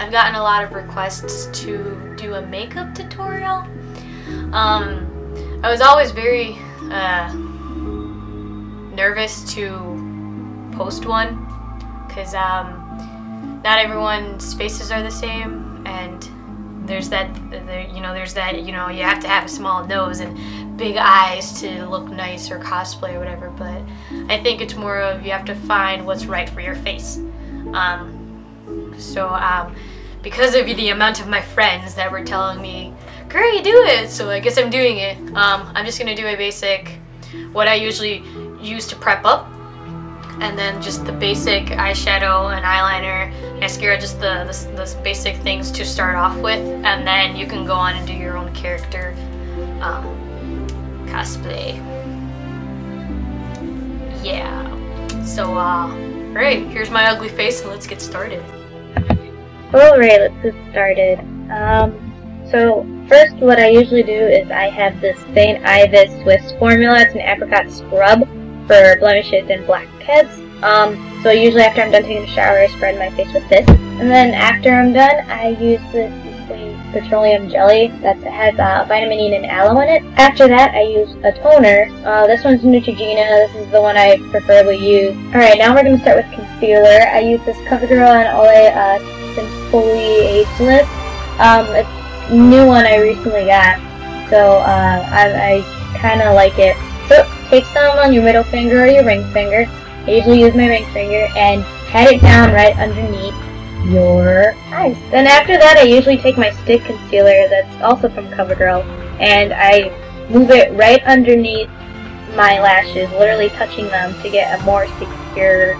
I've gotten a lot of requests to do a makeup tutorial. I was always very nervous to post one because not everyone's faces are the same, and there's that you have to have a small nose and big eyes to look nice or cosplay or whatever. But I think it's more of you have to find what's right for your face. Because of the amount of my friends that were telling me, "Girl, you do it," so I guess I'm doing it. I'm just gonna do a basic, what I usually use to prep up, and then just the basic eyeshadow and eyeliner, mascara, just the basic things to start off with, and then you can go on and do your own character cosplay. Yeah. So, alright, here's my ugly face, and let's get started. Alright, let's get started. So first what I usually do is I have this St. Ives Swiss formula. It's an apricot scrub for blemishes and blackheads. So usually after I'm done taking a shower, I spread my face with this. And then after I'm done, I use this petroleum jelly that has vitamin E and aloe in it. After that, I use a toner. This one's Neutrogena. This is the one I preferably use. Alright, now we're going to start with concealer. I use this Covergirl and Olay Simply Ageless. It's a new one I recently got, so I kind of like it. So take some on your middle finger or your ring finger. I usually use my ring finger and pat it down right underneath your eyes. Then after that, I usually take my stick concealer that's also from CoverGirl, and I move it right underneath my lashes, literally touching them to get a more secure.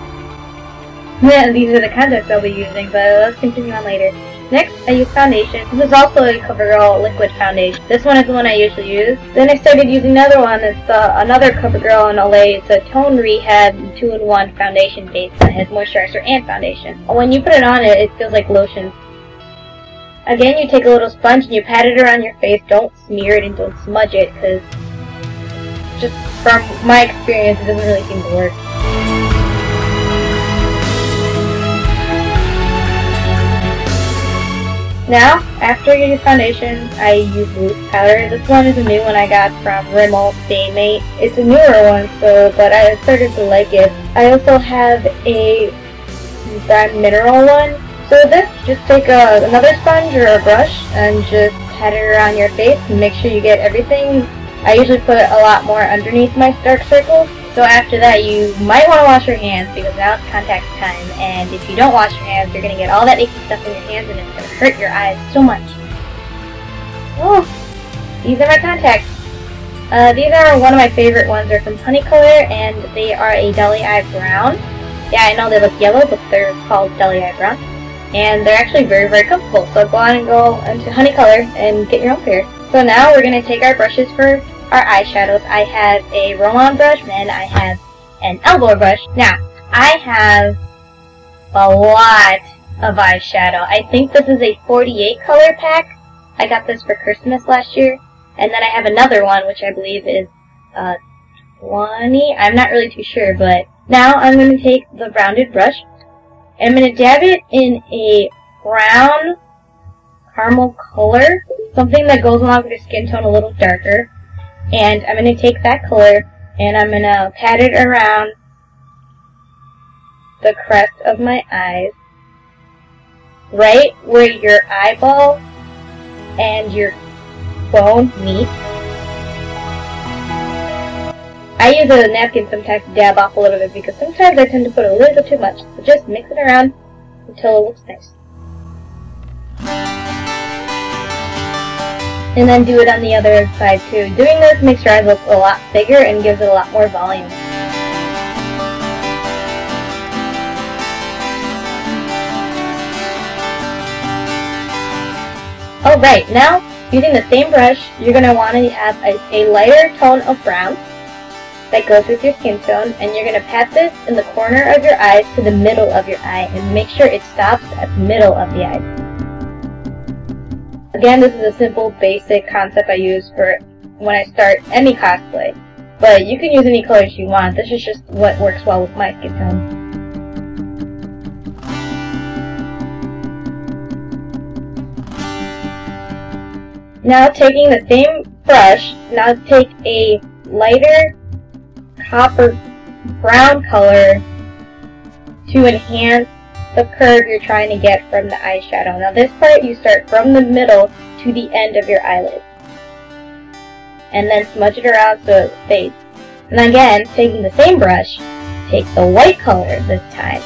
Yeah, these are the contacts I'll be using, but let's continue on later. Next, I use foundation. This is also a CoverGirl liquid foundation. This one is the one I usually use. Then I started using another one. It's another CoverGirl and Olay. It's a Tone Rehab 2-in-1 foundation base that has moisturizer and foundation. When you put it on, it feels like lotion. Again, you take a little sponge and you pat it around your face. Don't smear it and don't smudge it, because just from my experience, it doesn't really seem to work. Now, after you use foundation, I use loose powder. This one is a new one I got from Rimmel Mate. It's a newer one, but I started to like it. I also have a brown mineral one. So this, just take another sponge or a brush and just pat it around your face and make sure you get everything. I usually put a lot more underneath my dark circles. So after that, you might want to wash your hands because now it's contact time, and if you don't wash your hands, you're going to get all that icky stuff in your hands and it's going to hurt your eyes so much. Oh, these are my contacts. These are one of my favorite ones. They're from HoneyColor, and they are a Dolly Eye Brown. Yeah, I know they look yellow, but they're called Dolly Eye Brown. And they're actually very, very comfortable. So go on and go into HoneyColor and get your own pair. So now we're going to take our brushes for our eyeshadows. I have a roll-on brush, and I have an elbow brush. Now, I have a lot of eyeshadow. I think this is a 48 color pack. I got this for Christmas last year. And then I have another one, which I believe is 20. I'm not really too sure, but now I'm going to take the rounded brush. I'm going to dab it in a brown caramel color, something that goes along with your skin tone a little darker. And I'm going to take that color and I'm going to pat it around the crest of my eyes, right where your eyeball and your bone meet. I use a napkin sometimes to dab off a little bit because sometimes I tend to put a little too much. So just mix it around until it looks nice. And then do it on the other side too. Doing this makes your eyes look a lot bigger and gives it a lot more volume. Alright, now using the same brush, you're going to want to have a lighter tone of brown that goes with your skin tone, and you're going to pat this in the corner of your eyes to the middle of your eye and make sure it stops at the middle of the eye. Again, this is a simple, basic concept I use for when I start any cosplay. But you can use any colors you want. This is just what works well with my skin tone. Now taking the same brush, now take a lighter copper brown color to enhance the curve you're trying to get from the eyeshadow. Now this part you start from the middle to the end of your eyelid. And then smudge it around so it fades. And again, taking the same brush, take the white color this time.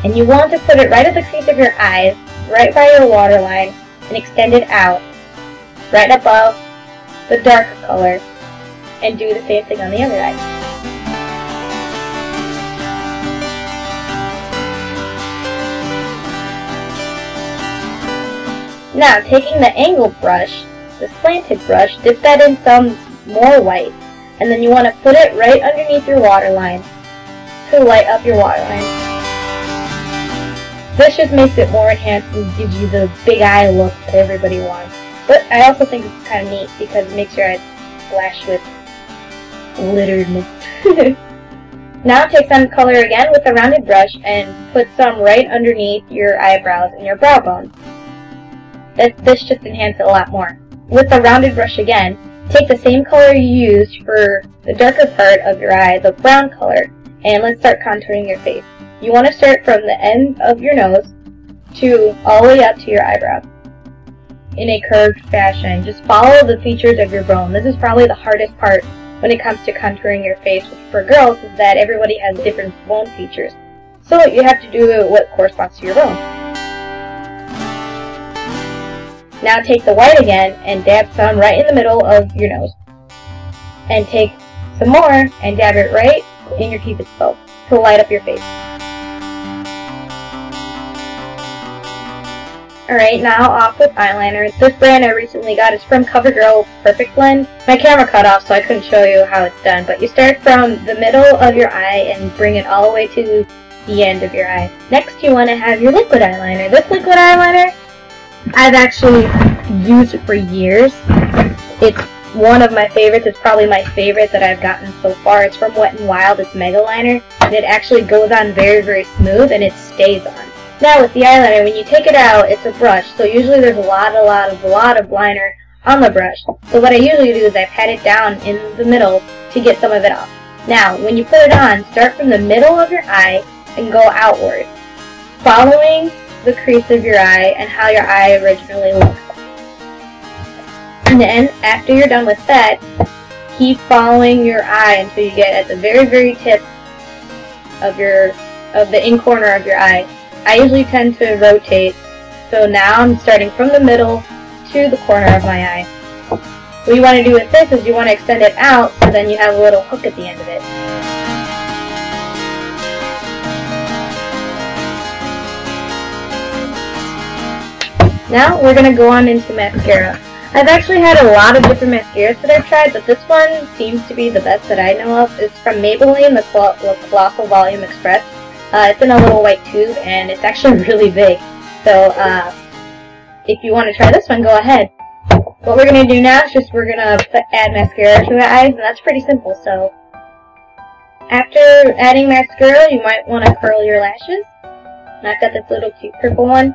And you want to put it right at the crease of your eyes, right by your waterline, and extend it out, right above the darker color, and do the same thing on the other eye. Now, taking the angled brush, the slanted brush, dip that in some more white, and then you want to put it right underneath your waterline to light up your waterline. This just makes it more enhanced and gives you the big eye look that everybody wants. But I also think it's kind of neat because it makes your eyes flash with glitteredness. Now take some color again with a rounded brush and put some right underneath your eyebrows and your brow bone. This just enhances it a lot more. With the rounded brush again, take the same color you used for the darker part of your eye, the brown color, and let's start contouring your face. You want to start from the end of your nose to all the way up to your eyebrow in a curved fashion. Just follow the features of your bone. This is probably the hardest part when it comes to contouring your face for girls, is that everybody has different bone features. So you have to do what corresponds to your bone. Now take the white again and dab some right in the middle of your nose. And take some more and dab it right in your cupid's bow to light up your face. Alright, now off with eyeliner. This brand I recently got is from Covergirl Perfect Blend. My camera cut off so I couldn't show you how it's done, but you start from the middle of your eye and bring it all the way to the end of your eye. Next you want to have your liquid eyeliner. This liquid eyeliner, I've actually used it for years. It's one of my favorites. It's probably my favorite that I've gotten so far. It's from Wet n Wild. It's Mega Liner, and it actually goes on very, very smooth, and it stays on. Now with the eyeliner, when you take it out, it's a brush, so usually there's a lot of liner on the brush. So what I usually do is I pat it down in the middle to get some of it off. Now, when you put it on, start from the middle of your eye and go outward, following the crease of your eye and how your eye originally looks. And then, after you're done with that, keep following your eye until you get at the very, very tip of the in corner of your eye. I usually tend to rotate, so now I'm starting from the middle to the corner of my eye. What you want to do with this is you want to extend it out so then you have a little hook at the end of it. Now we're going to go on into mascara. I've actually had a lot of different mascaras that I've tried, but this one seems to be the best that I know of. It's from Maybelline, the Colossal Volume Express. It's in a little white tube, and it's actually really big. So, if you want to try this one, go ahead. What we're going to do now is we're going to add mascara to the eyes, and that's pretty simple. So, after adding mascara, you might want to curl your lashes. And I've got this little cute purple one.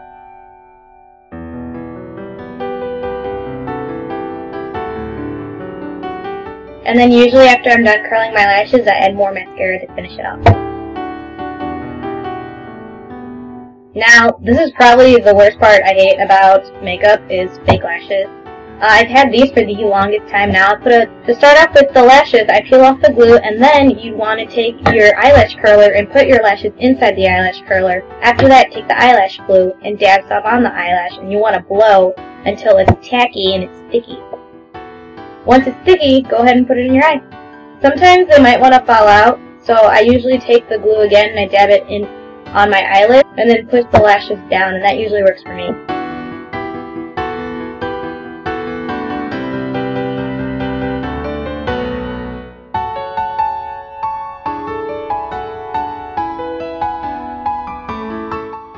And then usually after I'm done curling my lashes, I add more mascara to finish it off. Now, this is probably the worst part I hate about makeup is fake lashes. I've had these for the longest time now. To start off with the lashes, I peel off the glue, and then you want to take your eyelash curler and put your lashes inside the eyelash curler. After that, take the eyelash glue and dab some on the eyelash, and you want to blow until it's tacky and it's sticky. Once it's sticky, go ahead and put it in your eye. Sometimes they might want to fall out, so I usually take the glue again and I dab it in on my eyelid and then push the lashes down, and that usually works for me.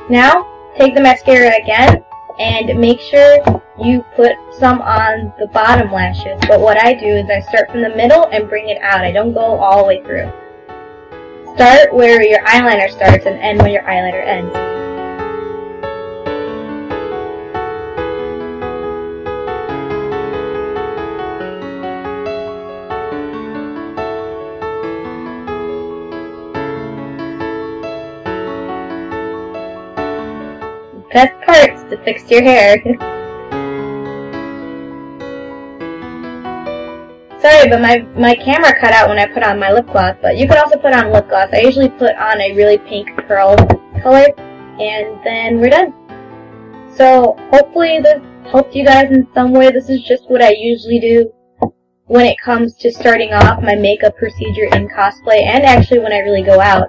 Now, take the mascara again and make sure you put some on the bottom lashes. But what I do is I start from the middle and bring it out. I don't go all the way through. Start where your eyeliner starts and end where your eyeliner ends. it fixed your hair. Sorry, but my camera cut out when I put on my lip gloss, but you can also put on lip gloss. I usually put on a really pink pearl color, and then we're done. So hopefully this helped you guys in some way. This is just what I usually do when it comes to starting off my makeup procedure in cosplay, and actually when I really go out.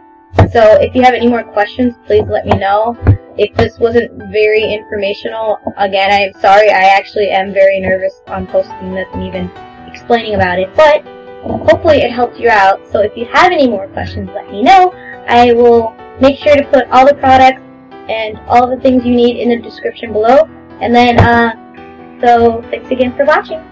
So if you have any more questions, please let me know. If this wasn't very informational, again, I am sorry. I actually am very nervous on posting this and even explaining about it, but hopefully it helped you out. So if you have any more questions, let me know. I will make sure to put all the products and all the things you need in the description below. And then, so thanks again for watching.